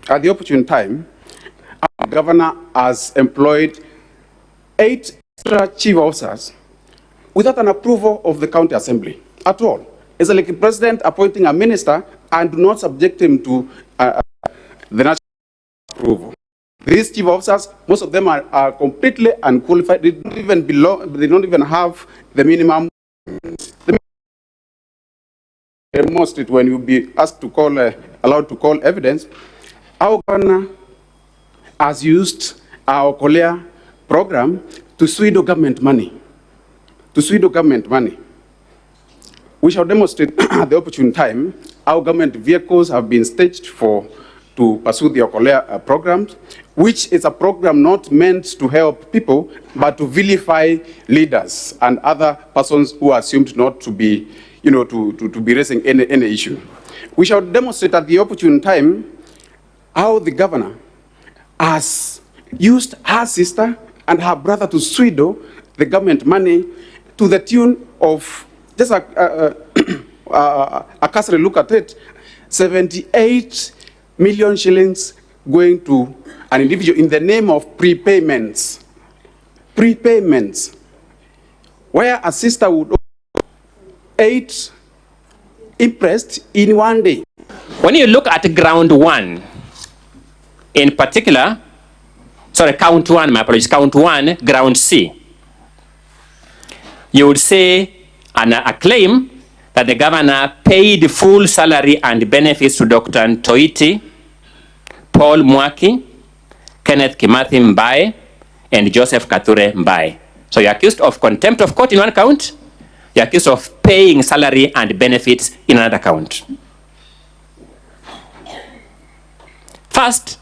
at the opportune time, our governor has employed 8 extra chief officers without an approval of the county assembly at all. It's like a president appointing a minister and do not subject him to the national approval. These chief officers, most of them are completely unqualified. They don't even belong. They don't even have the minimum. Demonstrate when you be asked to call, allowed to call evidence. Our governor has used our Kolea program to pseudo government money. To pseudo government money. We shall demonstrate at the opportune time. Our government vehicles have been staged to pursue the Kolea program, which is a program not meant to help people, but to vilify leaders and other persons who are assumed not to be, to be raising any issue. We shall demonstrate at the opportune time how the governor has used her sister and her brother to pseudo the government money to the tune of, just a cursory look at it, 78 million shillings going to an individual in the name of prepayments. Prepayments. Where a sister would owe 8 impressed in one day. When you look at ground 1, in particular, sorry, count 1, my apologies, count 1, ground C, you would say a claim that the governor paid full salary and benefits to Dr. Ntoiti, Paul Mwaki, Kenneth Kimathi Mbae, and Joseph Kature Mbae. So you're accused of contempt of court in one count. You're accused of paying salary and benefits in another count. First,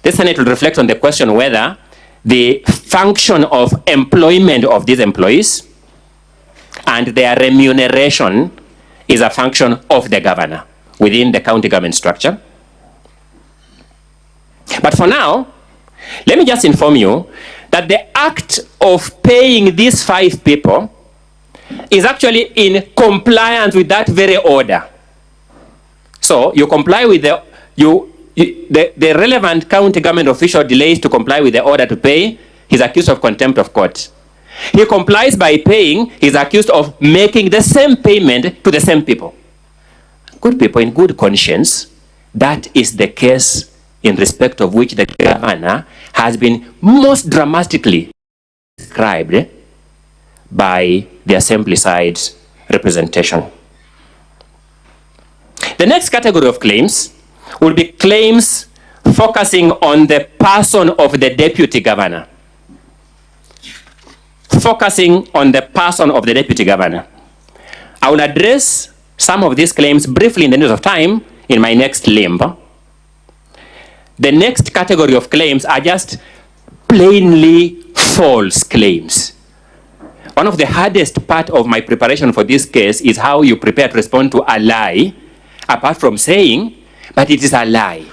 the Senate will reflect on the question whether the function of employment of these employees and their remuneration is a function of the governor within the county government structure. But for now, let me just inform you that the act of paying these 5 people is actually in compliance with that very order. So you comply with the relevant county government official delays to comply with the order to pay, he's accused of contempt of court. He complies by paying, he's accused of making the same payment to the same people. Good people in good conscience, that is the case in respect of which the governor has been most dramatically described by the assembly side's representation. The next category of claims will be claims focusing on the person of the deputy governor. Focusing on the person of the deputy governor. I will address some of these claims briefly in the interest of time in my next limb. The next category of claims are just plainly false claims. One of the hardest part of my preparation for this case is how you prepare to respond to a lie, apart from saying, but it is a lie.